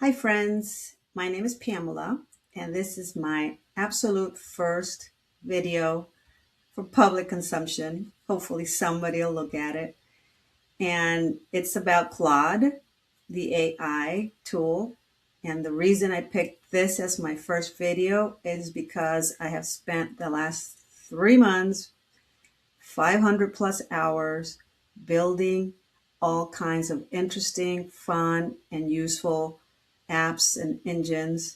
Hi friends, my name is Pamela and this is my absolute first video for public consumption. Hopefully somebody will look at it. And it's about Claude, the AI tool. And the reason I picked this as my first video is because I have spent the last 3 months, 500 plus hours building all kinds of interesting, fun, and useful apps and engines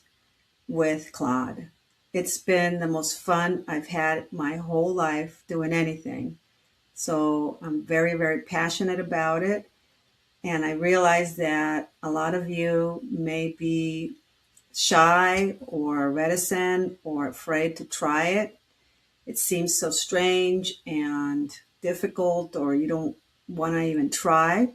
with Claude. It's been the most fun I've had my whole life doing anything. So I'm very, very passionate about it. And I realize that a lot of you may be shy or reticent or afraid to try it. It seems so strange and difficult, or you don't want to even try.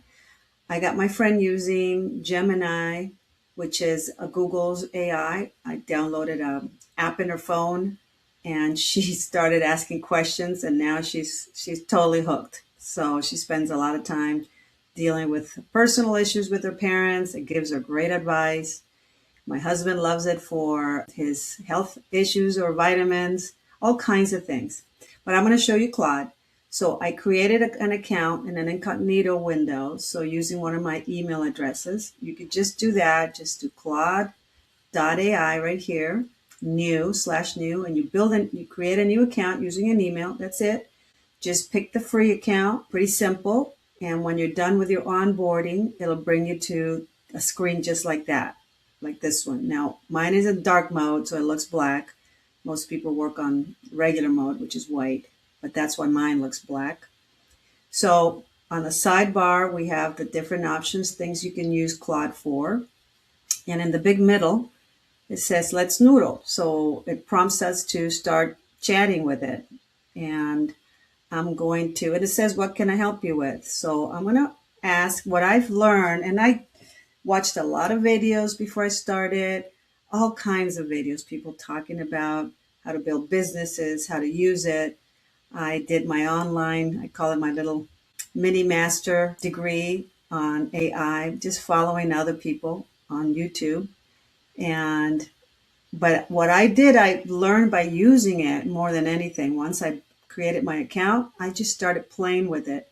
I got my friend using Gemini, which is a Google's AI. I downloaded an app in her phone and she started asking questions and now she's totally hooked. So she spends a lot of time dealing with personal issues with her parents. It gives her great advice. My husband loves it for his health issues or vitamins, all kinds of things. But I'm going to show you Claude. So I created an account in an incognito window. So using one of my email addresses, you could just do that. Just do Claude.ai right here, new/new, and you create a new account using an email. That's it. Just pick the free account, pretty simple. And when you're done with your onboarding, it'll bring you to a screen just like that, like this one. Now, mine is in dark mode, so it looks black. Most people work on regular mode, which is white, but that's why mine looks black. So on the sidebar, we have the different options, things you can use Claude for. And in the big middle, it says, let's noodle. So it prompts us to start chatting with it. And it says, what can I help you with? So I'm going to ask what I've learned. And I watched a lot of videos before I started, all kinds of videos, people talking about how to build businesses, how to use it. I did my online, I call it my little mini master degree on AI, just following other people on YouTube. But what I did, I learned by using it more than anything. Once I created my account, I just started playing with it.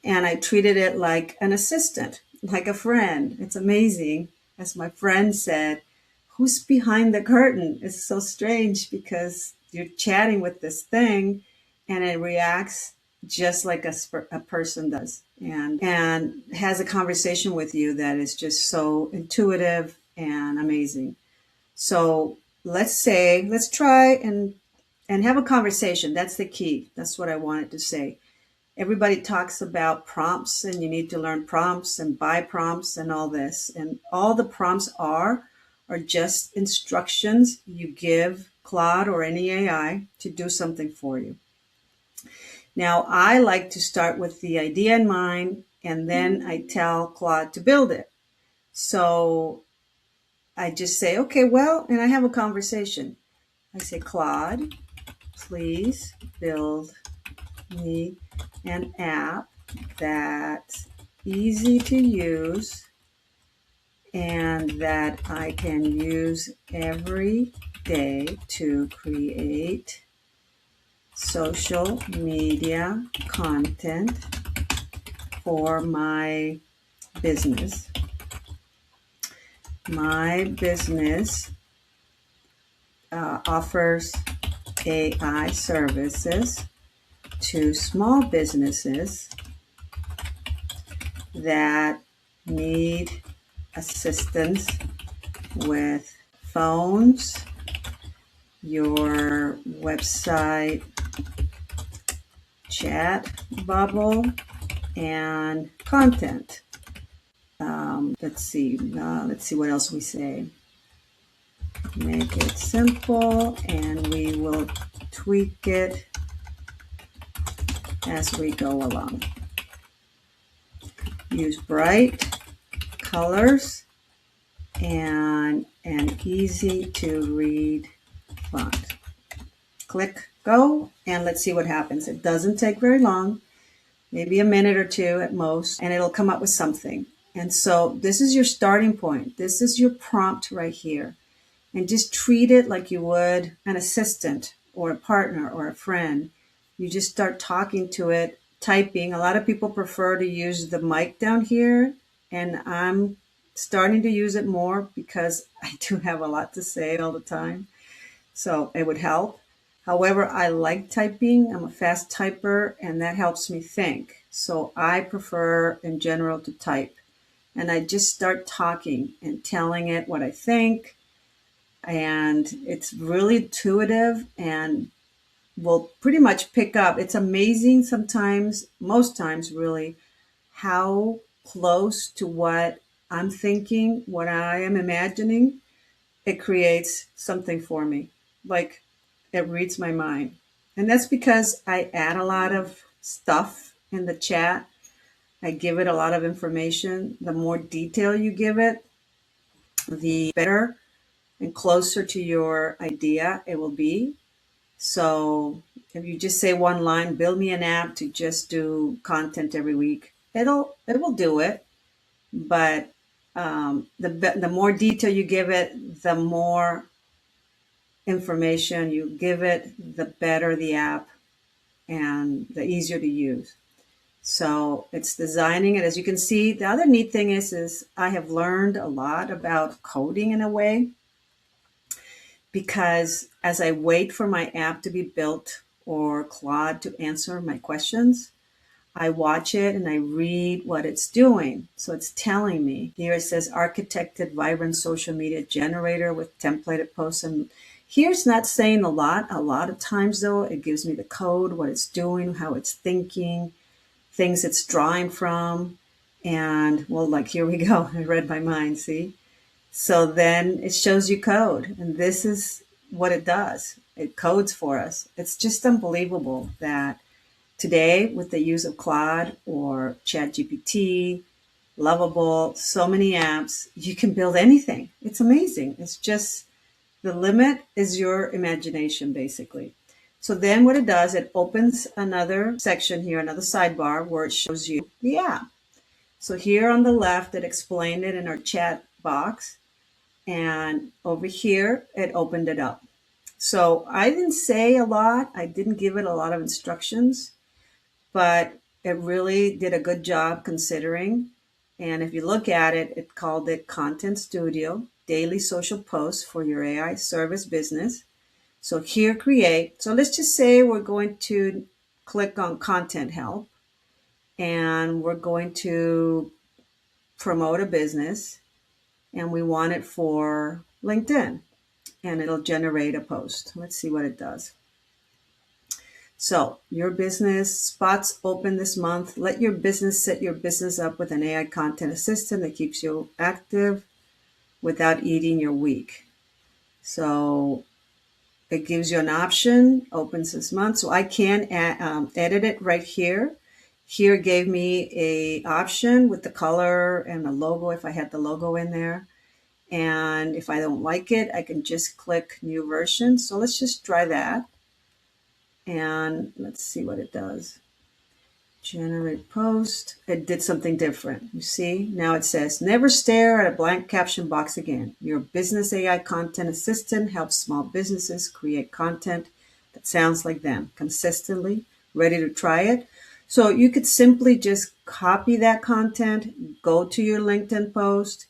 And I treated it like an assistant, like a friend. It's amazing. As my friend said, who's behind the curtain? It's so strange because you're chatting with this thing and it reacts just like a person does and has a conversation with you that is just so intuitive and amazing. So let's try and have a conversation. That's the key. That's what I wanted to say. Everybody talks about prompts and you need to learn prompts and buy prompts and all this. And all the prompts are just instructions you give Claude or any AI to do something for you. Now, I like to start with the idea in mind and then I tell Claude to build it. So I just say, okay, well, and I have a conversation. I say, Claude, please build me an app that's easy to use and that I can use every day to create social media content for my business. My business offers AI services to small businesses that need assistance with phones, your website chat bubble, and content. Let's see what else we say. Make it simple and we will tweak it as we go along. Use bright colors and an easy to read font. Click go and let's see what happens. It doesn't take very long, maybe a minute or two at most, and it'll come up with something. And so this is your starting point. This is your prompt right here. And just treat it like you would an assistant or a partner or a friend. You just start talking to it, typing. A lot of people prefer to use the mic down here, and I'm starting to use it more because I do have a lot to say all the time. So it would help. However, I like typing. I'm a fast typer, and that helps me think. So I prefer in general to type. And I just start talking and telling it what I think, and it's really intuitive and will pretty much pick up. It's amazing sometimes, most times really, how close to what I'm thinking, what I am imagining, it creates something for me. Like it reads my mind. And that's because I add a lot of stuff in the chat. I give it a lot of information. The more detail you give it, the better and closer to your idea it will be. So if you just say one line, build me an app to just do content every week, it will do it. But the more detail you give it, the more information you give it, the better the app and the easier to use. So it's designing it. As you can see, the other neat thing is I have learned a lot about coding in a way, because as I wait for my app to be built or Claude to answer my questions, I watch it and I read what it's doing. So it's telling me here it says architected vibrant social media generator with templated posts. And here's not saying a lot. A lot of times though, it gives me the code, what it's doing, how it's thinking, things it's drawing from. And well, like here we go. I read my mind, see? So then it shows you code, and this is what it does. It codes for us. It's just unbelievable that today, with the use of Claude or ChatGPT, Lovable, so many apps, you can build anything. It's amazing. It's just the limit is your imagination, basically. So then what it does, it opens another section here, another sidebar where it shows you the app. So here on the left, it explained it in our chat box. And over here, it opened it up. So I didn't say a lot. I didn't give it a lot of instructions, but it really did a good job considering. And if you look at it, it called it Content Studio, daily social posts for your AI service business. So here, create. So let's just say we're going to click on content help, and we're going to promote a business, and we want it for LinkedIn, and it'll generate a post. Let's see what it does. So your business spots open this month. Let your business set your business up with an AI content assistant that keeps you active without eating your week. So it gives you an option, opens this month. So I can edit it right here. Here it gave me a option with the color and the logo if I had the logo in there. And if I don't like it, I can just click new version. So let's just try that. And let's see what it does. Generate post. It did something different. You see, now it says, never stare at a blank caption box again. Your business AI content assistant helps small businesses create content that sounds like them consistently. Ready to try it? So you could simply just copy that content, go to your LinkedIn post,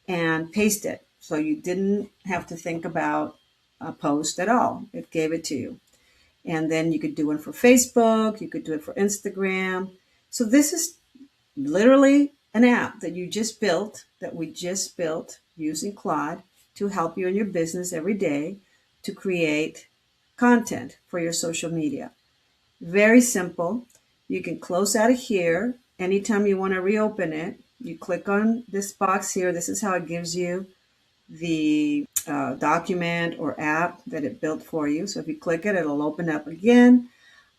and paste it. So you didn't have to think about a post at all. It gave it to you. And then you could do it for Facebook, you could do it for Instagram. So this is literally an app that you just built, that we just built using Claude to help you in your business every day to create content for your social media. Very simple. You can close out of here. Anytime you want to reopen it, you click on this box here. This is how it gives you the document or app that it built for you. So if you click it, it'll open up again.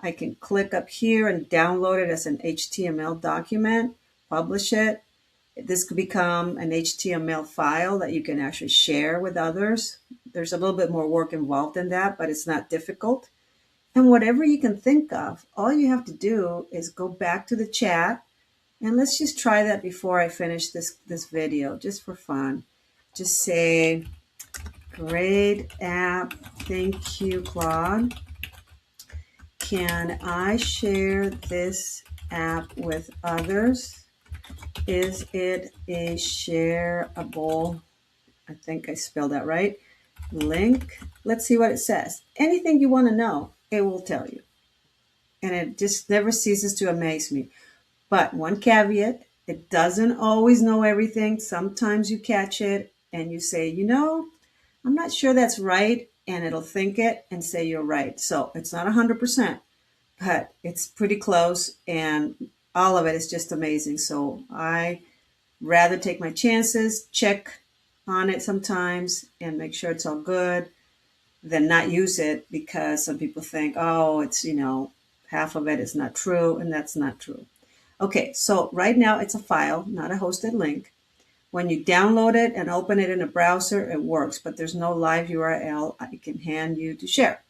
I can click up here and download it as an HTML document, publish it. This could become an HTML file that you can actually share with others. There's a little bit more work involved in that, but it's not difficult. And whatever you can think of, all you have to do is go back to the chat And let's just try that before I finish this video, just for fun. Just say, great app. Thank you, Claude. Can I share this app with others? Is it a shareable, I think I spelled that right, link? Let's see what it says. Anything you want to know, it will tell you. And it just never ceases to amaze me. But one caveat, it doesn't always know everything. Sometimes you catch it and you say, I'm not sure that's right. And it'll think it and say you're right. So it's not 100%, but it's pretty close. And all of it is just amazing. So I rather take my chances, check on it sometimes and make sure it's all good than not use it, because some people think, oh, it's, half of it is not true. And that's not true. Okay, so right now it's a file, not a hosted link. When you download it and open it in a browser, it works, but there's no live URL I can hand you to share.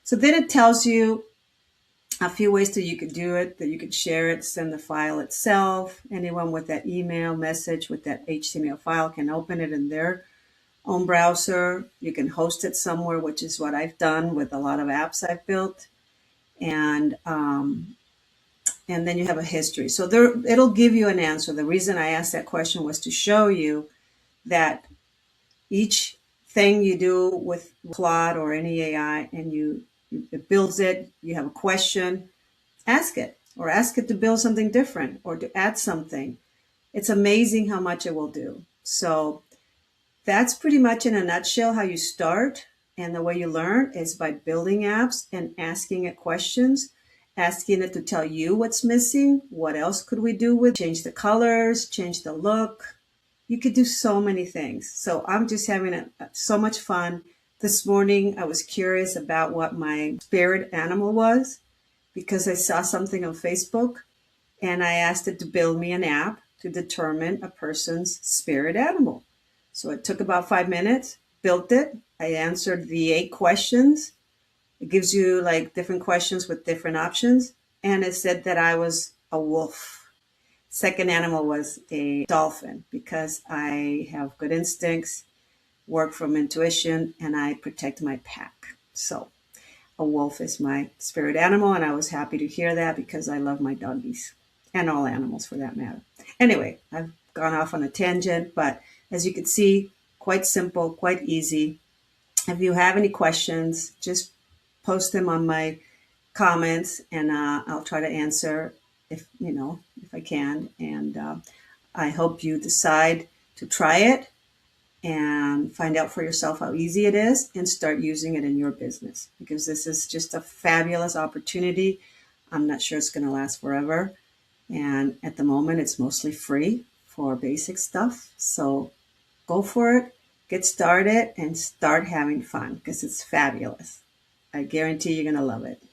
So then it tells you a few ways that you could do it, that you could share it, send the file itself. Anyone with that email message with that HTML file can open it in their own browser. You can host it somewhere, which is what I've done with a lot of apps I've built. And then you have a history. So it'll give you an answer. The reason I asked that question was to show you that each thing you do with Claude or any AI and it builds it, you have a question, ask it, or ask it to build something different or to add something. It's amazing how much it will do. So that's pretty much in a nutshell how you start. And the way you learn is by building apps and asking it questions, asking it to tell you what's missing. What else could we do with? Change the colors, change the look. You could do so many things. So I'm just having so much fun. This morning, I was curious about what my spirit animal was because I saw something on Facebook and I asked it to build me an app to determine a person's spirit animal. So it took about 5 minutes, built it. I answered the 8 questions. It gives you like different questions with different options. And it said that I was a wolf. Second animal was a dolphin because I have good instincts, work from intuition, and I protect my pack. So a wolf is my spirit animal. And I was happy to hear that because I love my doggies and all animals for that matter. Anyway, I've gone off on a tangent, but as you can see, quite simple, quite easy. If you have any questions, just post them on my comments and I'll try to answer if I can. And I hope you decide to try it and find out for yourself how easy it is and start using it in your business, because this is just a fabulous opportunity. I'm not sure it's going to last forever. And at the moment, it's mostly free for basic stuff. So go for it, get started, and start having fun because it's fabulous. I guarantee you're going to love it.